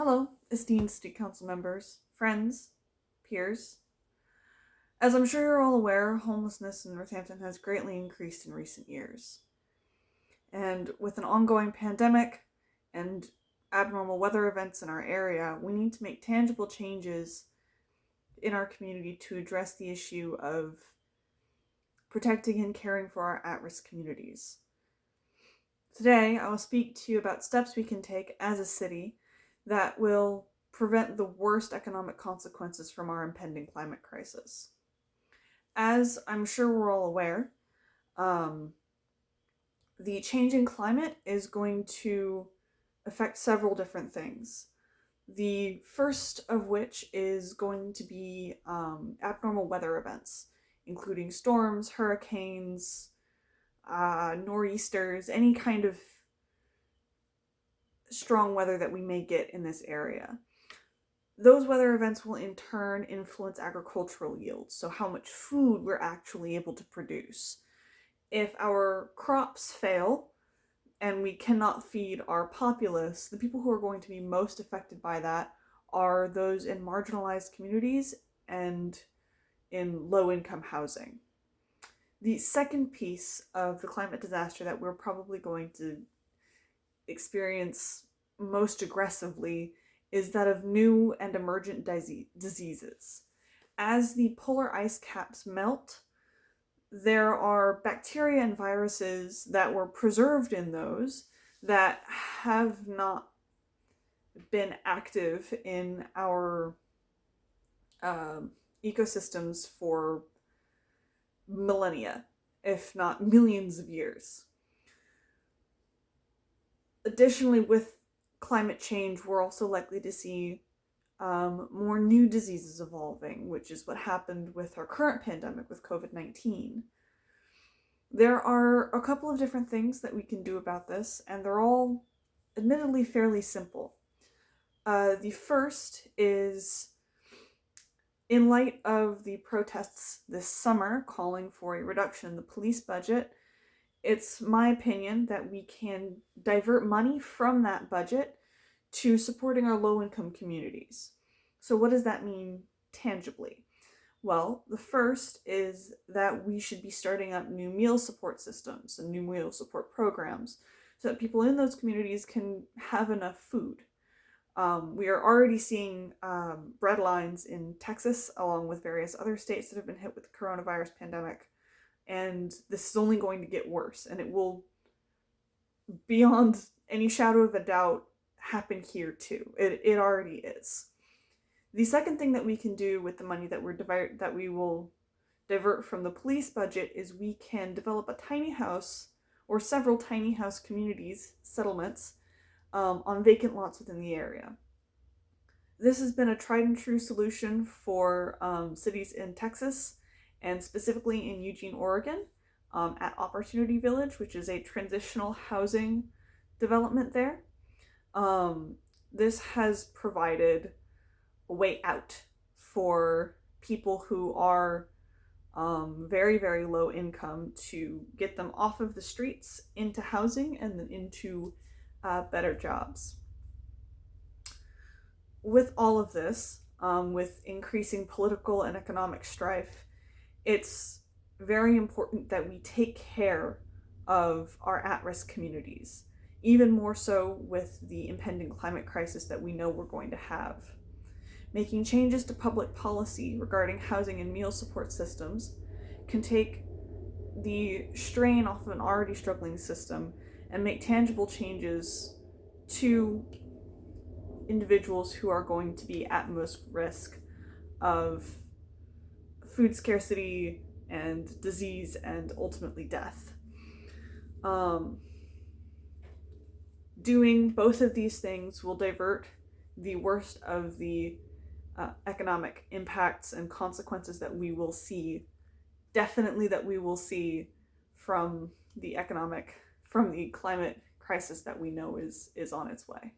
Hello, esteemed City Council members, friends, peers. As I'm sure you're all aware, homelessness in Northampton has greatly increased in recent years. And with an ongoing pandemic and abnormal weather events in our area, we need to make tangible changes in our community to address the issue of protecting and caring for our at-risk communities. Today, I will speak to you about steps we can take as a city that will prevent the worst economic consequences from our impending climate crisis. As I'm sure we're all aware, the changing climate is going to affect several different things. The first of which is going to be abnormal weather events, including storms, hurricanes, nor'easters, any kind of strong weather that we may get in this area. Those weather events will in turn influence agricultural yields, so how much food we're actually able to produce. If our crops fail and we cannot feed our populace, the people who are going to be most affected by that are those in marginalized communities and in low-income housing. The second piece of the climate disaster that we're probably going to experience most aggressively is that of new and emergent diseases. As the polar ice caps melt, there are bacteria and viruses that were preserved in those that have not been active in our ecosystems for millennia, if not millions of years. Additionally, with climate change, we're also likely to see more new diseases evolving, which is what happened with our current pandemic with COVID-19. There are a couple of different things that we can do about this, and they're all admittedly fairly simple. The first is, in light of the protests this summer calling for a reduction in the police budget, it's my opinion that we can divert money from that budget to supporting our low-income communities. So what does that mean tangibly? Well, the first is that we should be starting up new meal support systems and new meal support programs so that people in those communities can have enough food. We are already seeing bread lines in Texas, along with various other states that have been hit with the coronavirus pandemic. And this is only going to get worse, and it will, beyond any shadow of a doubt, happen here too. It already is. The second thing that we can do with the money that we will divert from the police budget is we can develop a tiny house or several tiny house communities, settlements, on vacant lots within the area. This has been a tried and true solution for cities in Texas, and specifically in Eugene, Oregon, at Opportunity Village, which is a transitional housing development there. This has provided a way out for people who are very, very low income to get them off of the streets into housing and then into better jobs. With all of this, with increasing political and economic strife, it's very important that we take care of our at-risk communities, even more so with the impending climate crisis that we know we're going to have. Making changes to public policy regarding housing and meal support systems can take the strain off of an already struggling system and make tangible changes to individuals who are going to be at most risk of food scarcity and disease and ultimately death. Doing both of these things will divert the worst of the economic impacts and consequences that we will see, definitely that we will see from the climate crisis that we know is on its way.